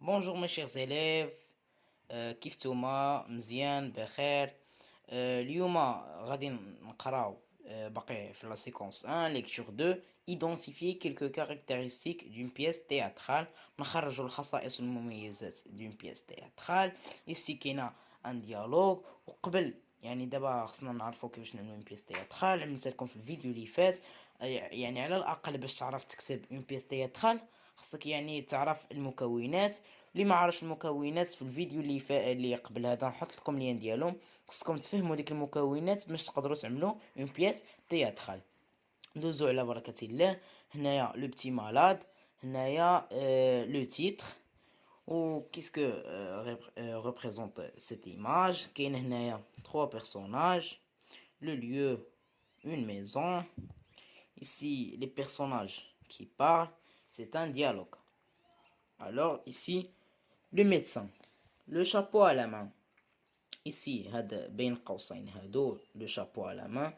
Bonjour mes chers élèves. كيف نتوما مزيان بخير. اليوم غادي نقراو باقي في لا séquence 1 lecture 2 identifier quelques caractéristiques d'une pièce théâtrale. نخرجوا الخصائص والمميزات d'une pièce théâtrale. ici كاينه ان ديالوج وقبل يعني دابا خصنا نعرفوا كيفاش نعملوا اون بيس تياترال. عملت لكم في الفيديو اللي فات يعني على الاقل باش تعرف تكتب اون بيس تياترال خصك يعني تعرف المكونات. اللي ما عرفش المكونات في الفيديو اللي قبل هذا نحط لكم لين ديالهم. خصكم تفهموا ديك المكونات باش تقدروا تعملوا اون بيس تياترال. ندوزو على بركه الله. هنايا لو بتي مالاد، هنايا لو تيتر ou qu'est-ce que représente cette image. كاين هنايا trois personnages, le lieu, une maison. Ici les personnages qui parlent, c'est un dialogue. Alors ici le médecin, le chapeau à la main. ici هذا بين قوسين هادو لو شابو على لا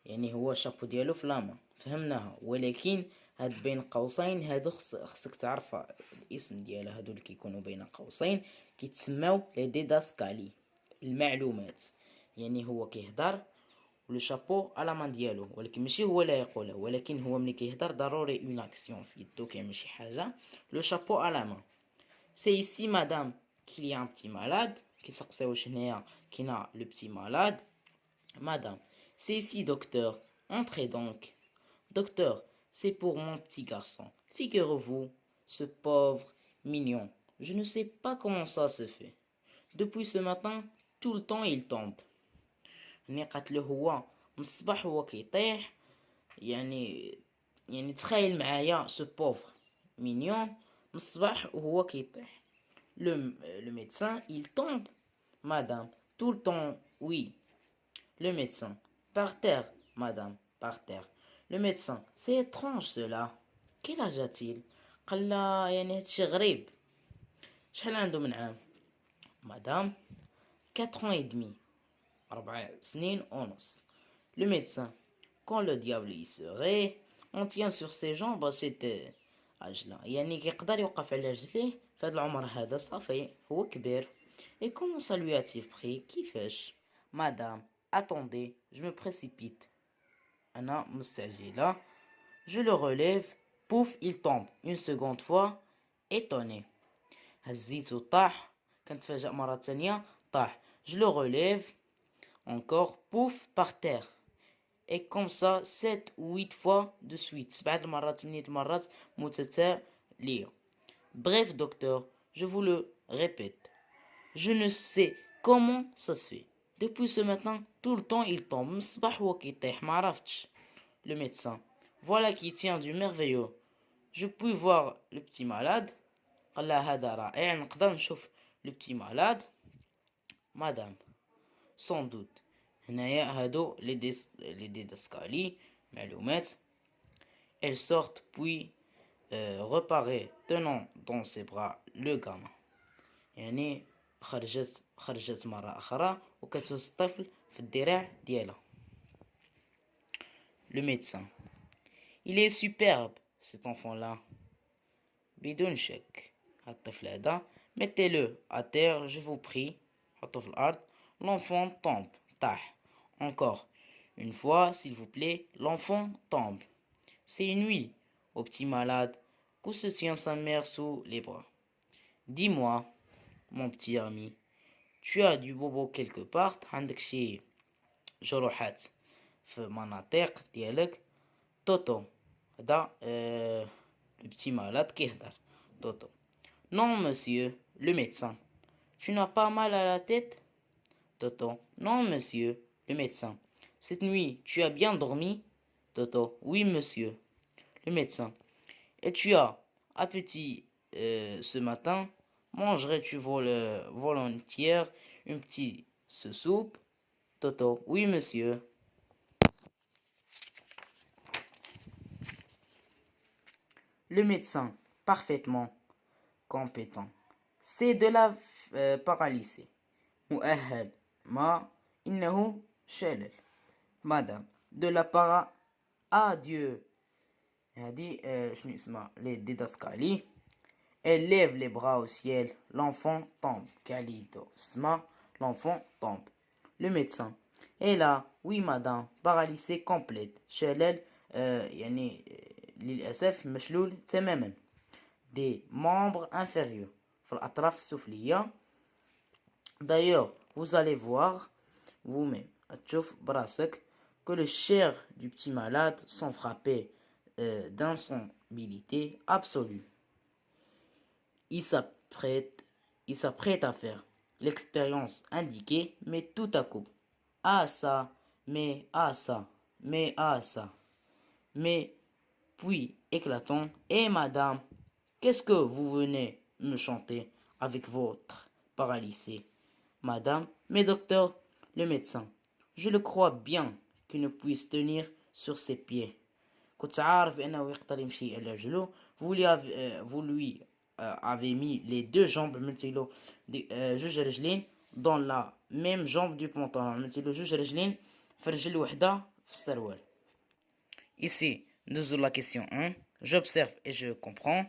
يعني هو شابو ديالو في لاما فهمناها، ولكن هاد بين قوسين هادو خصك تعرف الاسم ديالها. هادو اللي كيكونوا بين قوسين كيتسماو لي ديداسكالي، المعلومات. يعني هو كيهضر ولو شابو على مان ديالو، ولكن ماشي هو لا يقولها، ولكن هو ملي كيهضر ضروري اون اكسيون في يدو كيعمل شي حاجه. لو شابو على مان. سي ici madame qu'il y a un petit malade. كيسقسي واش هنايا كاينه لو بتي مالاد. Madame, c'est ici, docteur. Entrez donc. Docteur, c'est pour mon petit garçon. Figurez-vous, ce pauvre mignon. Je ne sais pas comment ça se fait. Depuis ce matin, tout le temps il tombe. يعني قالت له هو من الصباح هو كيطيح. يعني تخيل معايا سو بوفر مينيون من الصباح وهو كيطيح. Le médecin, il tombe. Madame, tout le temps, oui. Le médecin. Par terre, madame, par terre. Le médecin. C'est étrange cela. Quel âge a-t-il؟ قال لها يعني هادشي غريب. شحال عنده من عام؟ مدام 4 ans et demi. 4 سنين ونص. Le médecin. Quand le diable y serait, on tient sur ses jambes à cet âge-là. يعني كيقدر يوقف على رجليه في هذا العمر هذا صافي هو كبير. Et comment ça lui a-t-il pris؟ كيفاش؟ Madame, attendez, je me précipite. أنا مستعجلة. Je le relève. Pouf, il tombe. Une seconde fois. Étonné. هزيته طاح. كنتفاجأ مرة تانية طاح. Je le relève. Encore. Pouf, par terre. Et comme ça 7 ou 8 fois de suite. 7 مرات 8 مرات متتالية. Bref, docteur, je vous le répète. Je ne sais comment ça se fait. Depuis ce matin, tout le temps il tombe. Le médecin. Voilà qui tient du merveilleux. Je puis voir le petit malade. Le petit malade. Madame. Sans doute. Les didascalies. Elles sortent puis reparaît tenant dans ses bras le gamin. يعني خرجت مرة أخرى وكتهز الطفل في الذراع ديالها. Le médecin. Il est superbe cet enfant-là. بدون شك. الطفل هذا. Mettez-le à terre, je vous prie. حطه في الأرض. L'enfant tombe. طاح. Encore une fois, s'il vous plaît. L'enfant tombe. C'est une nuit au petit malade que se tient sa mère sous les bras. Dis-moi, mon petit ami, tu as du bobo quelque part. عندك شي جروحات في مناطق ديالك. توتو هذا le petit malade كيهضر. توتو. Non monsieur, le médecin. Tu n'as pas mal à la tête? Toto. Non monsieur, le médecin. Cette nuit, tu as bien dormi? Toto. Oui monsieur, le médecin. Et tu as appétit ce matin? Mangerais-tu volontiers une petite soupe? Toto. Oui, monsieur. Le médecin. Parfaitement compétent. C'est de la paralysée. مؤهل ما إنه شلل. Madame. De la para. Adieu. هذه شنو اسمها لي ديداسكالي. Elle lève les bras au ciel, l'enfant tombe. Kalido Sma, l'enfant tombe. Le médecin. Et là, oui madame, paralysée complète. شلل يعني للأسف مشلول تماما. Des membres inférieurs. في الأطراف السفلية. D'ailleurs, vous allez voir vous-même, هتشوف براسك, que les chairs du petit malade sont frappées d'insensibilité absolue. Il s'apprête à faire l'expérience indiquée, mais tout à coup. Ah ça, mais ah ça, mais ah ça. Mais puis éclatant, et madame, qu'est-ce que vous venez me chanter avec votre paralysé? Madame, mais docteur, le médecin, je le crois bien qu'il ne puisse tenir sur ses pieds. كنت عارف انه يقدر يمشي على رجلو. Vous lui avez mis les deux jambes, عملتيلو جوج رجلين dans la même jambe du pantalon, عملتيلو جوج رجلين في رجل وحده في السروال. Ici, nous avons la question 1. J'observe et je comprends.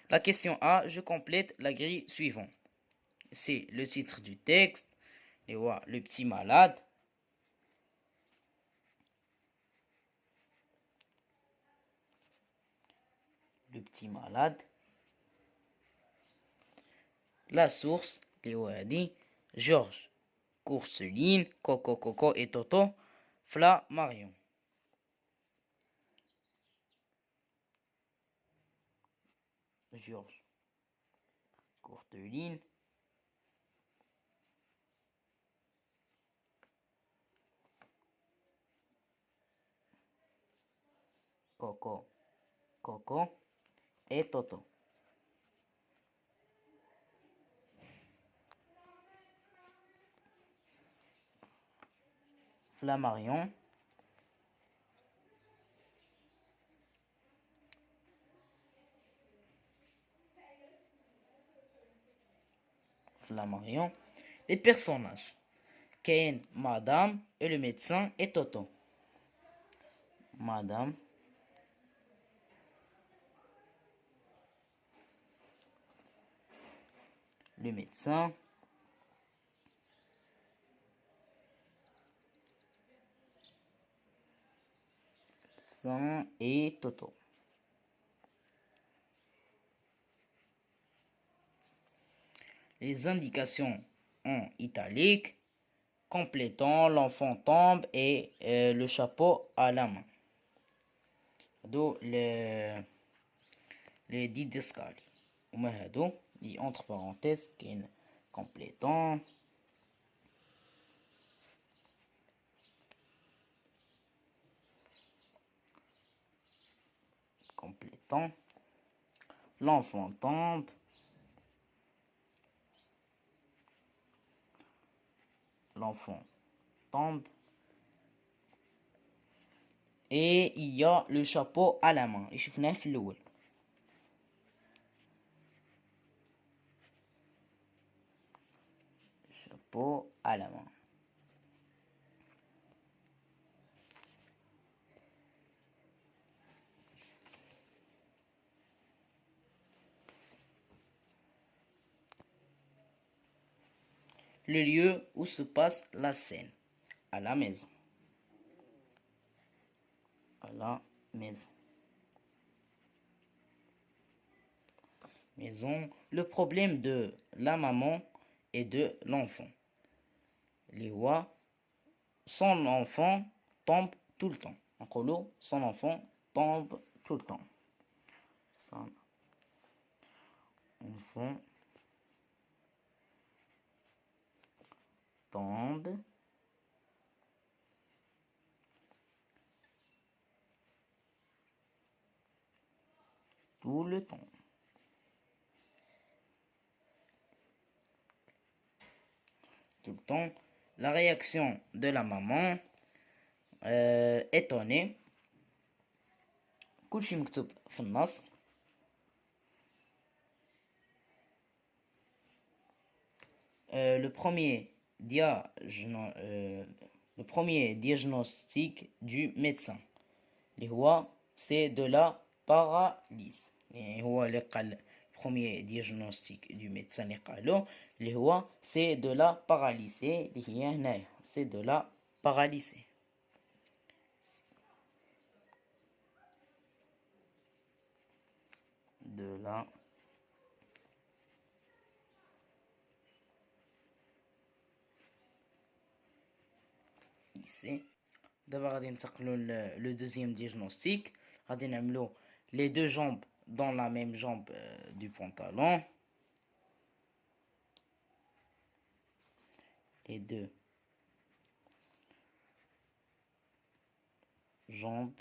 La question A, je complète la grille suivante. C'est le titre du texte. Et voilà, le petit malade. Le petit malade. La source, les Wadi, Georges, Courseline, Coco Coco et Toto, Fla Marion. Georges, Courteline, Coco Coco et Toto. Flammarion, Flammarion. Les personnages. Ken, Madame et le médecin et Toto. Madame. Le médecin. Et Toto. Les indications en italique, complétant, l'enfant tombe et le chapeau à la main. D'où les didescali. Et entre parenthèses, qui est complétant. Complétant. L'enfant tombe. L'enfant tombe. Et il y a le chapeau à la main. Et je finis في الأول. Chapeau à la main. Le lieu où se passe la scène. À la maison. À la maison. Maison. Le problème de la maman et de l'enfant. Les rois. Son enfant tombe tout le temps. En colo, son enfant tombe tout le temps. Son enfant tombe tout le temps. Tout le temps. La réaction de la maman étonnée. كلشي مكتوب في النص. Le premier diagnostic du médecin. اللي هو c'est de la paralysie. يعني هو اللي قال premier diagnostic du médecin اللي قالو اللي هو c'est de la paralysée اللي هي هنايا c'est de la paralysée. De la ici. D'abord غادي ننتقلوا le deuxième diagnostic. غادي نعملو les deux jambes dans la même jambe du pantalon. Les deux jambes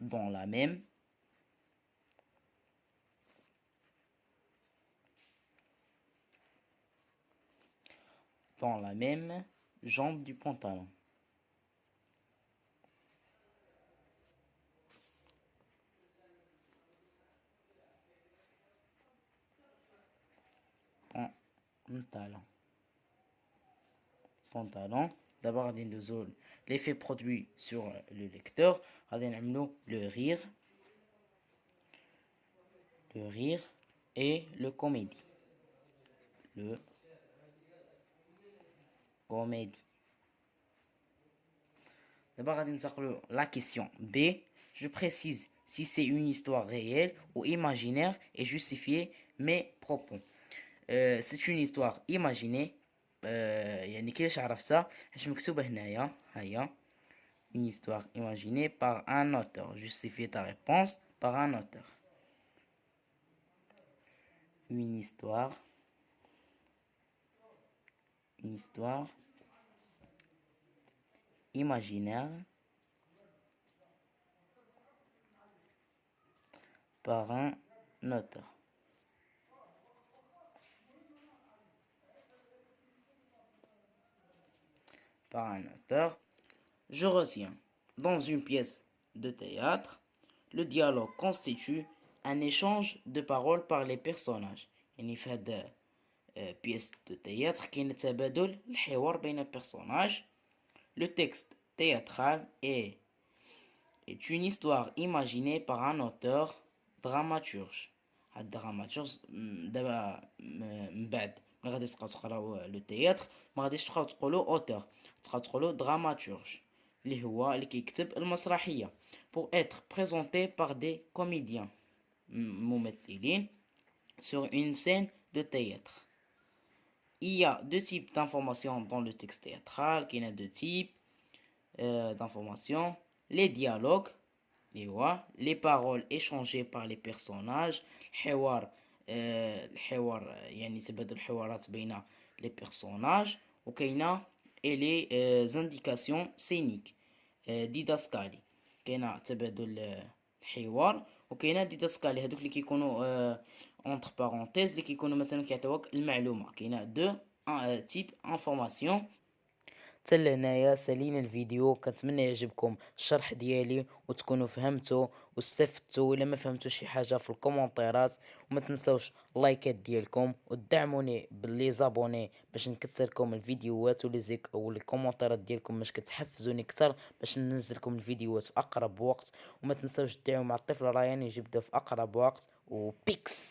dans la même jambe du pantalon. Pantalon. D'abord غادي ندوزو l'effet produit sur le lecteur. غادي نعملو le rire et le comédie. Le comédie. D'abord غادي ننتقلو la question B. Je précise si c'est une histoire réelle ou imaginaire et justifier mes propos. C'est une histoire imaginée. يعني كيفاش عرفتها حيت مكتوبة هنايا هيا une histoire imaginée par un auteur. Justifie ta réponse par un auteur. Une histoire imaginaire par un auteur. Je retiens. Dans une pièce de théâtre, le dialogue constitue un échange de paroles par les personnages. يعني في هذا pièce de théâtre كاين تبادل الحوار بين البيرسوناج. Le texte théâtral est une histoire imaginée par un auteur dramaturge. هاد الدراماتورج دابا من بعد ملي غادي تقراو لو تياتر ما غاديش تبقاو تقولوا اوتور تبقاو تقولوا دراماتورج اللي هو اللي كيكتب المسرحيه pour être présenté par des comédiens ممثلين sur une scène de théâtre. Il y a deux types d'informations dans le texte théâtral. Il y a deux types d'informations. Les dialogues, les paroles échangées par les personnages. الحوار يعني تبادل الحوارات بين les personnages. وكاينة et les indications scéniques ديداسكالي. كاينة تبادل الحوار وكاينة ديداسكالي هادوك اللي كيكونوا entre parenthèses اللي كيكونوا مثلا كيعطيوك المعلومة. كاينة دو تيب انفورماسيون. حتى لهنايا سالينا الفيديو. كنتمنى يعجبكم الشرح ديالي وتكونوا فهمتوا واستفدتوا. الا ما فهمتوا شي حاجه في الكومونتيرات وما تنسوش اللايكات ديالكم ودعموني باللي زابوني باش نكثر لكم الفيديوهات والكومونتيرات ديالكم باش كتحفزوني اكثر باش ننزل لكم الفيديوهات في اقرب وقت. وما تنسوش تدعموا مع الطفل ريان يجبدوا في اقرب وقت وبيكس.